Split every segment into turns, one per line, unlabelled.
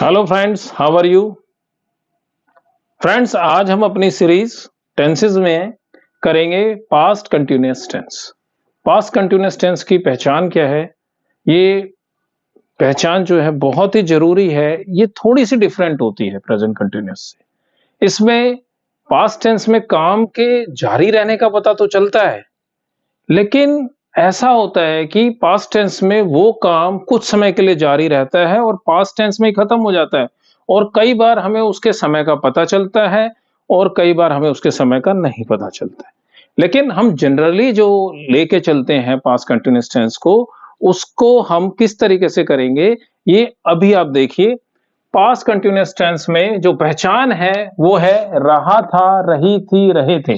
Hello friends, how are you? Friends, आज हम अपनी सीरीज टेंसेस में करेंगे past continuous tense. Past continuous tense की पहचान क्या है? ये पहचान जो है बहुत ही जरूरी है। ये थोड़ी सी डिफरेंट होती है प्रेजेंट कंटिन्यूअस से। इसमें पास्ट टेंस में काम के जारी रहने का पता तो चलता है, लेकिन ऐसा होता है कि पास्ट टेंस में वो काम कुछ समय के लिए जारी रहता है और पास्ट टेंस में ही खत्म हो जाता है। और कई बार हमें उसके समय का पता चलता है और कई बार हमें उसके समय का नहीं पता चलता है। लेकिन हम जनरली जो लेके चलते हैं पास्ट कंटिन्यूअस टेंस को, उसको हम किस तरीके से करेंगे, ये अभी आप देखिए। पास्ट कंटिन्यूअस टेंस में जो पहचान है वो है रहा था, रही थी, रहे थे।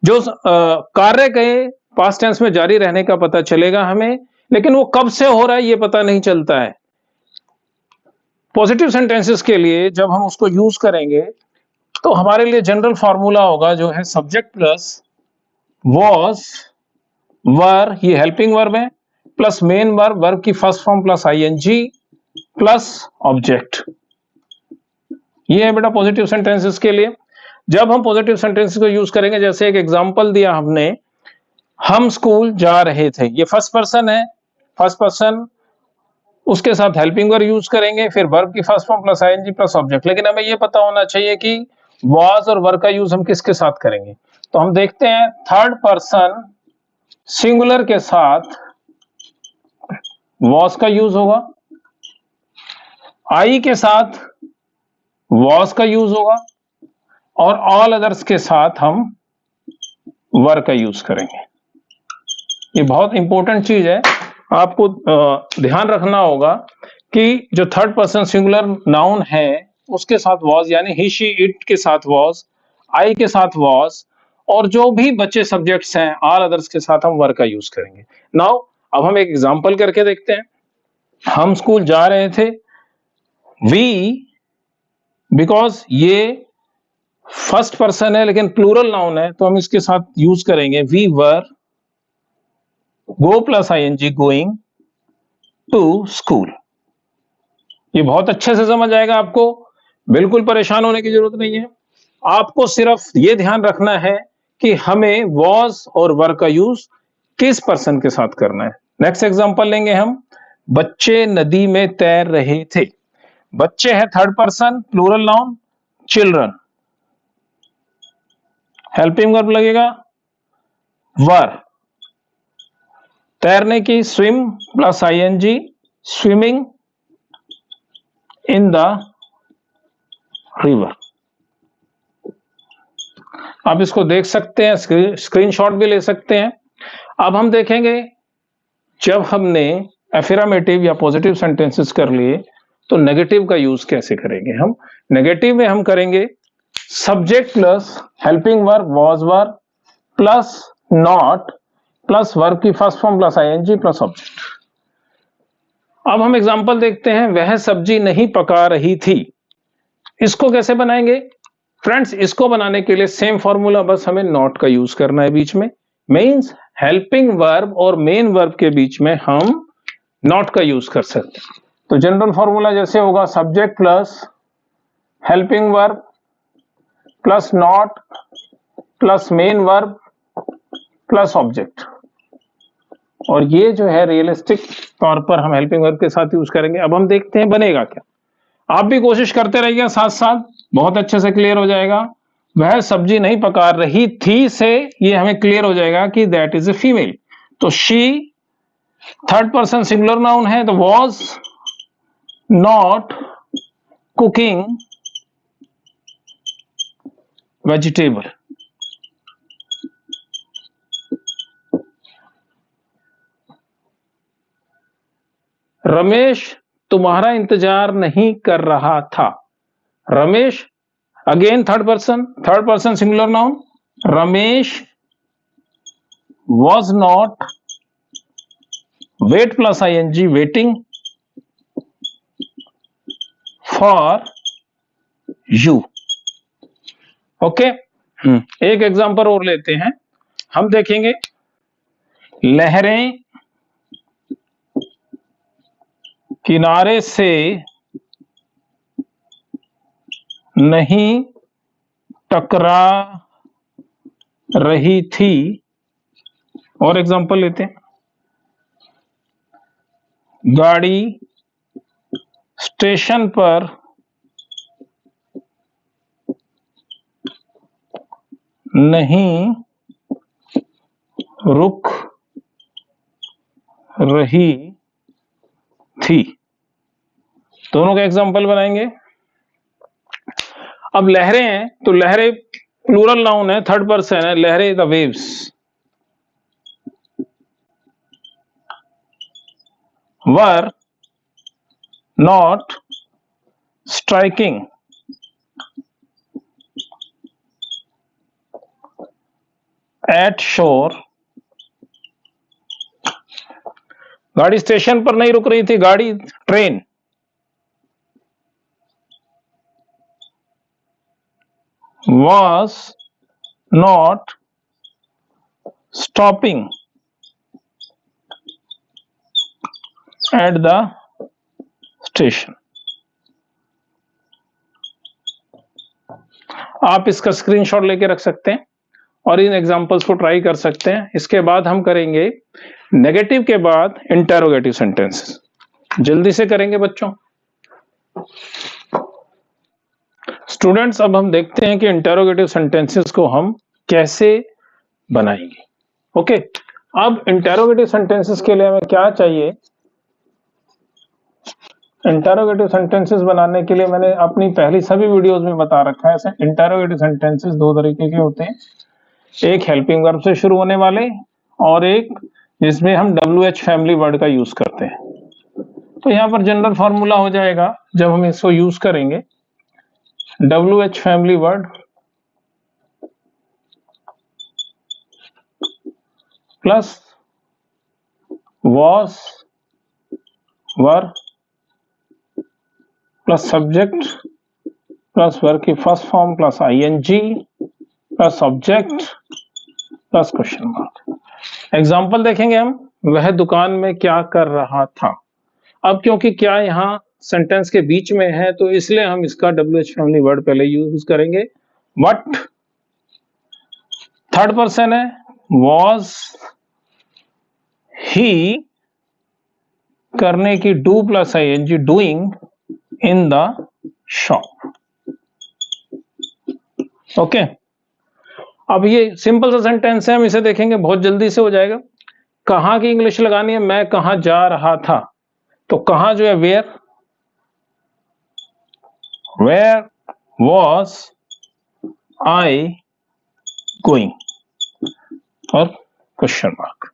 जो कार्य के पास्ट टेंस में जारी रहने का पता चलेगा हमें, लेकिन वो कब से हो रहा है ये पता नहीं चलता है। पॉजिटिव सेंटेंसेस के लिए जब हम उसको यूज करेंगे तो हमारे लिए जनरल फॉर्मूला होगा जो है सब्जेक्ट प्लस वॉज, वर, ये हेल्पिंग वर्ब है, प्लस मेन वर्ब, वर्ब की first form plus ING plus object. ये है बेटा पॉजिटिव सेंटेंसेस के लिए। जब हम पॉजिटिव सेंटेंसेस को यूज करेंगे, जैसे एक एग्जांपल दिया हमने, हम स्कूल जा रहे थे, ये फर्स्ट पर्सन है। फर्स्ट पर्सन, उसके साथ हेल्पिंग वर्ब यूज करेंगे, फिर वर्ब की first form plus ING plus object. लेकिन हमें ये पता होना चाहिए कि वाज और वर्ब का यूज हम किसके साथ करेंगे। तो हम देखते हैं, थर्ड पर्सन सिंगुलर के साथ वॉज का यूज होगा, आई के साथ वॉज का यूज होगा और ऑल अदर्स के साथ हम वर्ब का यूज करेंगे। ये बहुत इंपॉर्टेंट चीज है, आपको ध्यान रखना होगा कि जो थर्ड पर्सन सिंगुलर नाउन है उसके साथ वॉज, यानी ही शी इट के साथ वॉज, आई के साथ वॉज, और जो भी बचे सब्जेक्ट्स हैं ऑल अदर्स के साथ हम वर्ब का यूज करेंगे। नाउ अब हम एक एग्जांपल करके देखते हैं। हम स्कूल जा रहे थे, वी, बिकॉज ये फर्स्ट पर्सन है लेकिन प्लूरल नाउन है तो हम इसके साथ यूज करेंगे we were, go plus ING, going to school. ये बहुत अच्छे से समझ आएगा आपको, बिल्कुल परेशान होने की जरूरत नहीं है। आपको सिर्फ ये ध्यान रखना है कि हमें वॉज और वर का यूज किस पर्सन के साथ करना है। नेक्स्ट एग्जांपल लेंगे हम, बच्चे नदी में तैर रहे थे। बच्चे है third person plural noun, children, helping verb लगेगा वर, तैरने की swim plus ING, swimming in the river. आप इसको देख सकते हैं, स्क्रीनशॉट भी ले सकते हैं। अब हम देखेंगे, जब हमने एफर्मेटिव या पॉजिटिव सेंटेंसेस कर लिए तो नेगेटिव का यूज कैसे करेंगे। हम नेगेटिव में हम करेंगे subject plus helping verb was verb plus not plus verb की first form plus ING plus object. अब हम एग्जांपल देखते हैं, वह सब्जी नहीं पका रही थी। इसको कैसे बनाएंगे फ्रेंड्स? इसको बनाने के लिए सेम फॉर्मूला, बस हमें नॉट का यूज करना है बीच में। मींस हेल्पिंग वर्ब और मेन वर्ब के बीच में हम नॉट का यूज कर सकते हैं। तो जनरल फॉर्मूला जैसे होगा, subject plus helping verb plus not plus main verb plus object. और ये जो है रियलिस्टिक तौर पर हम हेल्पिंग वर्ब के साथ यूज करेंगे। अब हम देखते हैं बनेगा क्या। आप भी कोशिश करते रहिए साथ साथ, बहुत अच्छे से क्लियर हो जाएगा। वह सब्जी नहीं पका रही थी से ये हमें क्लियर हो जाएगा कि दैट इज ए फीमेल। तो she third person singular noun है, तो was not cooking vegetable. Ramesh तुम्हारा इंतजार नहीं कर रहा था। Ramesh, again third person singular noun, Ramesh was not wait plus ing waiting for you। Okay, एक एग्जांपल और लेते हैं। हम देखेंगे, लहरें किनारे से नहीं टकरा रही थी। और एग्जांपल लेते हैं, गाड़ी स्टेशन पर नहीं रुक रही थी। दोनों का एग्जांपल बनाएंगे। अब लहरें हैं तो लहरें प्लूरल नाउन है, थर्ड पर्सन है, लहरें the waves. Were not striking at shore. गाड़ी स्टेशन पर नहीं रुक रही थी, गाड़ी train was not stopping at the station। आप इसका स्क्रीनशॉट लेके रख सकते हैं और इन एग्जांपल्स को ट्राई कर सकते हैं। इसके बाद हम करेंगे नेगेटिव के बाद इंटरोगेटिव सेंटेंसेस। जल्दी से करेंगे बच्चों। स्टूडेंट्स, अब हम देखते हैं कि इंटरोगेटिव सेंटेंसेस को हम कैसे बनाएंगे। ओके, अब इंटरोगेटिव सेंटेंसेस के लिए हमें क्या चाहिए। इंटरोगेटिव सेंटेंसेस बनाने के लिए मैंने अपनी पहली सभी वीडियोस में बता रखा है। ऐसे इंटरोगेटिव सेंटेंसेस दो तरीके के होते हैं, एक हेल्पिंग वर्ब से शुरू होने वाले और एक जिसमें हम WH फैमिली वर्ड का यूज करते हैं। तो यहाँ पर जनरल फॉर्मूला हो जाएगा जब हम इसको यूज करेंगे, WH family word plus was were plus subject plus verb की first form plus ING plus object plus question mark. Example देखेंगे हम, वह दुकान में क्या कर रहा था। अब क्योंकि क्या यहाँ सेंटेंस के बीच में है तो इसलिए हम इसका WH फैमिली वर्ड पहले यूज करेंगे। व्हाट थर्ड पर्सन है, was ही करने की do plus ING doing in the shop. Okay, अब ये सिंपल सा सेंटेंस है, हम इसे देखेंगे, बहुत जल्दी से हो जाएगा। कहां की इंग्लिश लगानी है, मैं कहां जा रहा था, तो कहां जो है वेयर वॉज आई गोइंग और क्वेश्चन मार्क।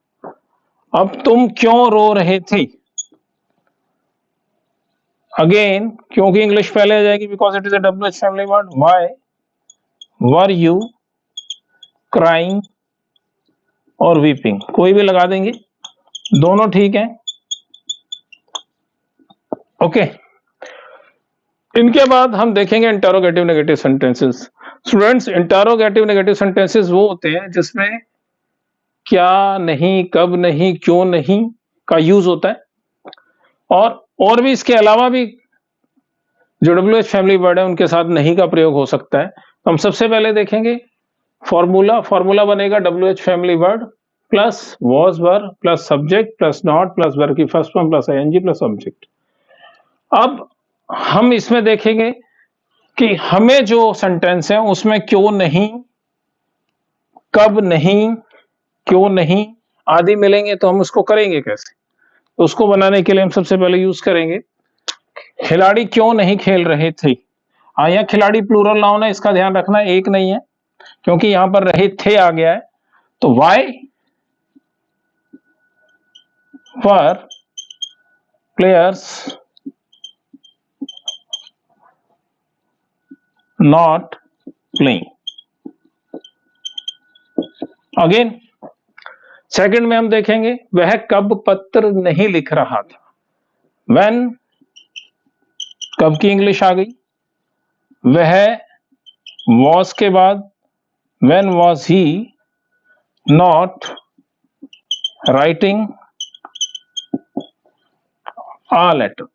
अब तुम क्यों रो रहे थे, अगेन क्योंकि इंग्लिश पहले आ जाएगी because it is a WH family word. Why were you crying और वीपिंग, कोई भी लगा देंगे, दोनों ठीक है। ओके, इनके बाद हम देखेंगे interrogative negative sentences. Students, interrogative negative sentences वो होते हैं जिसमें क्या नहीं, कब नहीं, क्यों नहीं का यूज होता है और भी इसके अलावा भी जो WH फैमिली वर्ड है उनके साथ नहीं का प्रयोग हो सकता है। तो हम सबसे पहले देखेंगे फॉर्मूला बनेगा WH family word plus was were plus subject plus not plus verb की first form plus ING plus object. अब हम इसमें देखेंगे कि हमें जो सेंटेंस है उसमें क्यों नहीं, कब नहीं, क्यों नहीं आदि मिलेंगे, तो हम उसको करेंगे कैसे। तो उसको बनाने के लिए हम सबसे पहले यूज करेंगे खिलाड़ी क्यों नहीं खेल रहे थे। हाँ, यह खिलाड़ी प्लूरल नाउन है, इसका ध्यान रखना, एक नहीं है, क्योंकि यहां पर रहे थे आ गया है। तो why were players not playing. Again second में हम देखेंगे वह कब पत्र नहीं लिख रहा था। व्हेन कब की इंग्लिश आ गई, वह was के बाद when was he not writing a letter.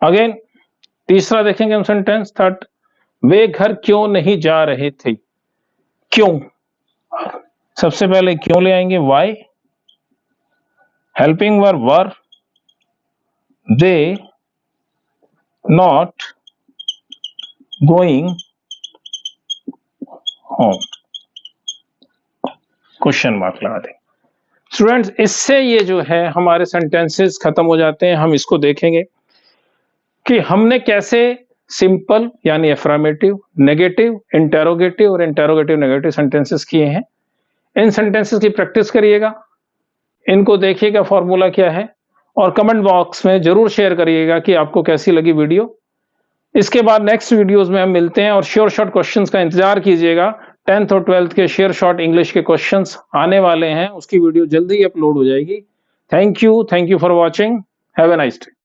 Again तीसरा देखेंगे हम सेंटेंस थर्ड, वे घर क्यों नहीं जा रहे थे। क्यों, सबसे पहले क्यों ले आएंगे, why. Helping verb were, they not going home, question mark लगा दें। स्टूडेंट्स, इससे ये जो है हमारे सेंटेंसेस खत्म हो जाते हैं। हम इसको देखेंगे कि हमने कैसे सिंपल यानी एफर्मेटिव, नेगेटिव, इंटेरोगेटिव और इंटेरोगेटिव नेगेटिव सेंटेंसेस किए हैं। इन सेंटेंसेस की प्रैक्टिस करिएगा, इनको देखिएगा फॉर्मूला क्या है, और कमेंट बॉक्स में जरूर शेयर करिएगा कि आपको कैसी लगी वीडियो। इसके बाद नेक्स्ट वीडियोस में हम मिलते हैं, और श्योर शॉर्ट क्वेश्चंस का इंतजार कीजिएगा। 10th और 12th के शेयर शॉर्ट इंग्लिश के क्वेश्चंस आने वाले हैं, उसकी वीडियो जल्दी ही अपलोड हो जाएगी। Thank you for watching, have a nice day.